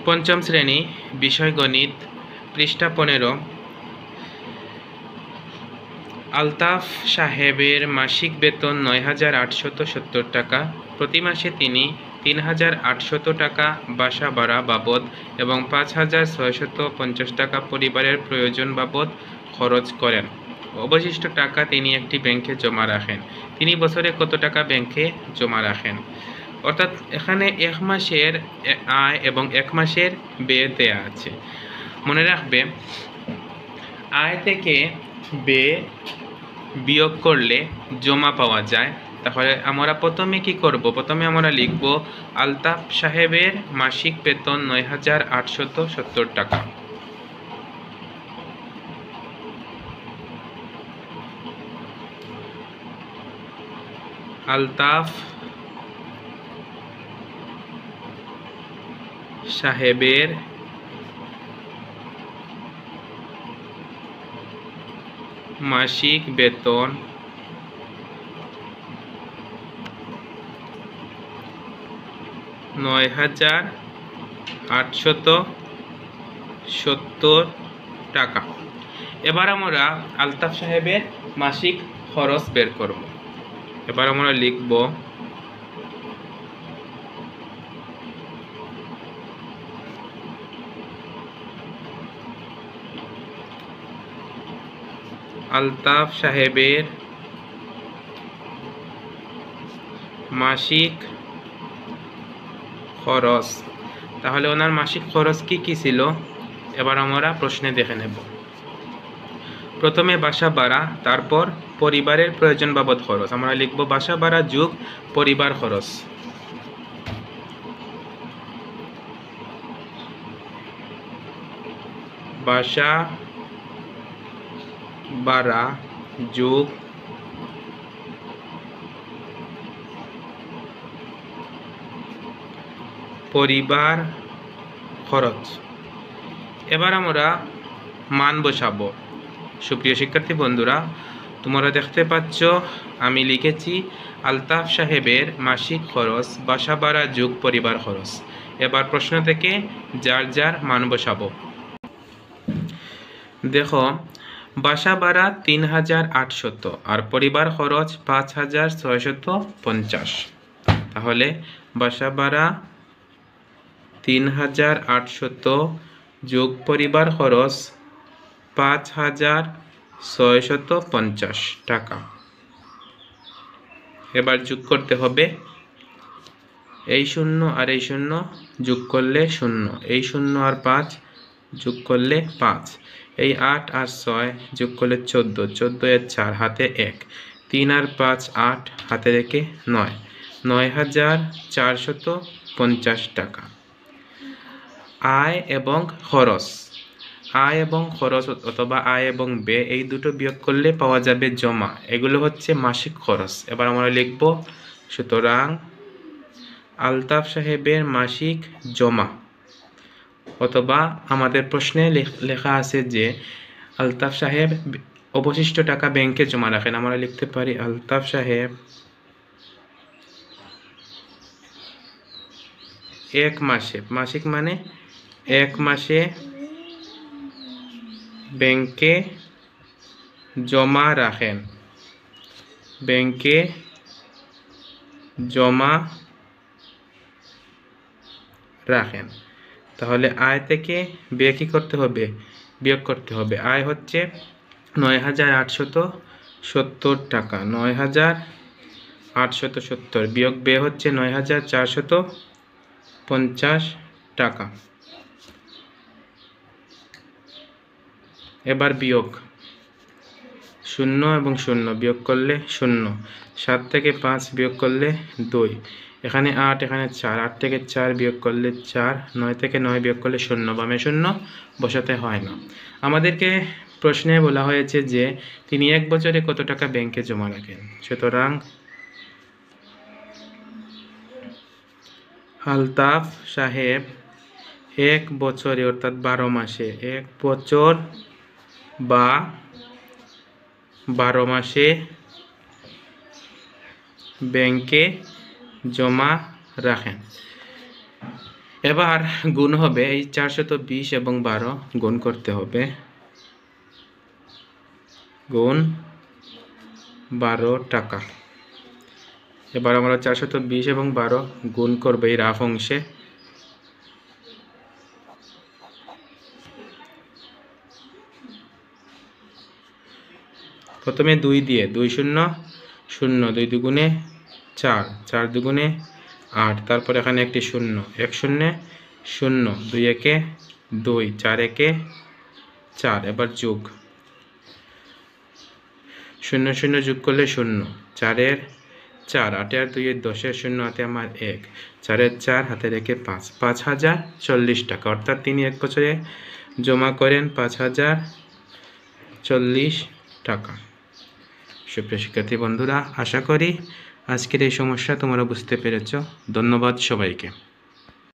পঞ্চম শ্রেণী, বিষয় গণিত, পৃষ্ঠা 15। আলতাফ সাহেবের মাসিক বেতন ৯,৮৭০ টাকা। প্রতি মাসে তিনি ৩,৮০০ টাকা বাসা ভাড়া বাবদ এবং ৫,৬৫০ টাকা পরিবারের প্রয়োজন বাবদ খরচ করেন। অবশিষ্ট টাকা তিনি একটি ব্যাংকে জমা রাখেন। তিনি বছরে কত টাকা ব্যাংকে জমা রাখেন? অর্থাৎ এখানে এক মাসের আয় এবং এক মাসের ব্যয় দেয়া আছে। মনে রাখবে, আয় থেকে ব্যয় বিয়োগ করলে জমা পাওয়া যায়। তাহলে আমরা প্রথমে কি করব? প্রথমে আমরা লিখব আলতাফ সাহেবের মাসিক বেতন ৯,৮৭০ টাকা। আলতাফ সাহেবের মাসিক বেতন ৯,৮৭০ টাকা। এবার আমরা আলতাফ সাহেবের মাসিক খরচ বের করব। এবার আমরা লিখব আলতাফ সাহেবের মাসিক খরচ। তাহলে ওনার মাসিক খরচ কি কি ছিল এবার আমরা প্রশ্নে দেখে নেব। প্রথমে বাসা ভাড়া, তারপর পরিবারের প্রয়োজন বাবদ খরচ। আমরা লিখব বাসা ভাড়া যোগ পরিবার খরচ। বাসা ভাড়া যোগ পরিবার খরচ। এবার আমরা মান বসাবো। সুপ্রিয় শিক্ষার্থী বন্ধুরা, তোমরা দেখতে পাচ্ছ আমি লিখেছি আলতাফ সাহেবের মাসিক খরচ বাসা ভাড়া যোগ পরিবার খরচ। এবার প্রশ্ন থেকে যার যার মান বসাবো। দেখো, বাসা ভাড়া ৩,৮০০ আর পরিবার খরচ ৫,৬৫০। তাহলে বাসা ভাড়া ৩,৮০০ যোগ পরিবার খরচ ৫,৬৫০ টাকা। এবার যোগ করতে হবে। এই শূন্য আর এই শূন্য যোগ করলে 0, এই 0 আর 5 যোগ করলে 5, এই 8 আর 6 যোগ করলে 14, 14 এর 4 হাতে 1, 3 আর 5 8 হাতে রেখে 9, ৯,৪৫০ টাকা। আয় এবং খরচ, আয় এবং খরচ অথবা আয় এবং ব্যয় এই দুটো বিয়োগ করলে পাওয়া যাবে জমা। এগুলো হচ্ছে মাসিক খরচ। এবার আমরা লিখব সুতরাং আলতাফ সাহেবের মাসিক জমা, অথবা আমাদের প্রশ্নে লেখা আছে যে আলতাফ সাহেব অবশিষ্ট টাকা ব্যাংকে জমা রাখেন। আমরা লিখতে পারি আলতাফ সাহেব এক মাসে, মাসিক মানে এক মাসে ব্যাংকে জমা রাখেন, ব্যাংকে জমা রাখেন। তাহলে আয় থেকে ব্যয় কি করতে হবে? বিয়োগ করতে হবে। আয় হচ্ছে ৯,৮৭০ টাকা, ৯,৮৭০ বিয়োগ ব্যয় হচ্ছে ৯,৪৫০ টাকা। এবার বিয়োগ, 0 এবং 0 বিয়োগ করলে 0, 7 থেকে 5 বিয়োগ করলে 2, এখানে 8 এখানে 4, 8 থেকে 4 বিয়োগ করলে 4, 9 থেকে 9 বিয়োগ করলে 0, বামে 0 বসাতে হয় না। আমাদেরকে প্রশ্নে বলা হয়েছে যে তিনি এক বছরে কত টাকা ব্যাংকে জমা রাখেন। সুতরাং আলতাফ সাহেব এক বছরে অর্থাৎ 12 মাসে, এক বছর বা 12 মাসে ব্যাংকে জমা রাখেন। এবার গুণ হবে এই 420 এবং 12 গুণ করতে হবে, গুণ 12 টাকা। এবার আমরা 420 এবং 12 গুণ করবে এই রাফ অংশে। প্রথমে 2 দিয়ে 2 শূন্য শূন্য, 2 দুগুণে 4, 4 দুগুণে 8, তারপর এখানে একটি শূন্য, 1 শূন্যে 0, 2 একে 2, 4 একে 4। এবার যোগ, 0 0 যোগ করলে 0, 4 এর 4, 8 আর 2 এর 10 এর 0 হাতে আমার 1, 4 এর 4 হাতে রেখে 5, 5040 টাকা। অর্থাৎ তিনি এক বছরে জমা করেন 5040 টাকা। সুপ্রিয় শিক্ষার্থী বন্ধুরা, আশা করি আজকের এই সমস্যা তোমরা বুঝতে পেরেছ। ধন্যবাদ সবাইকে।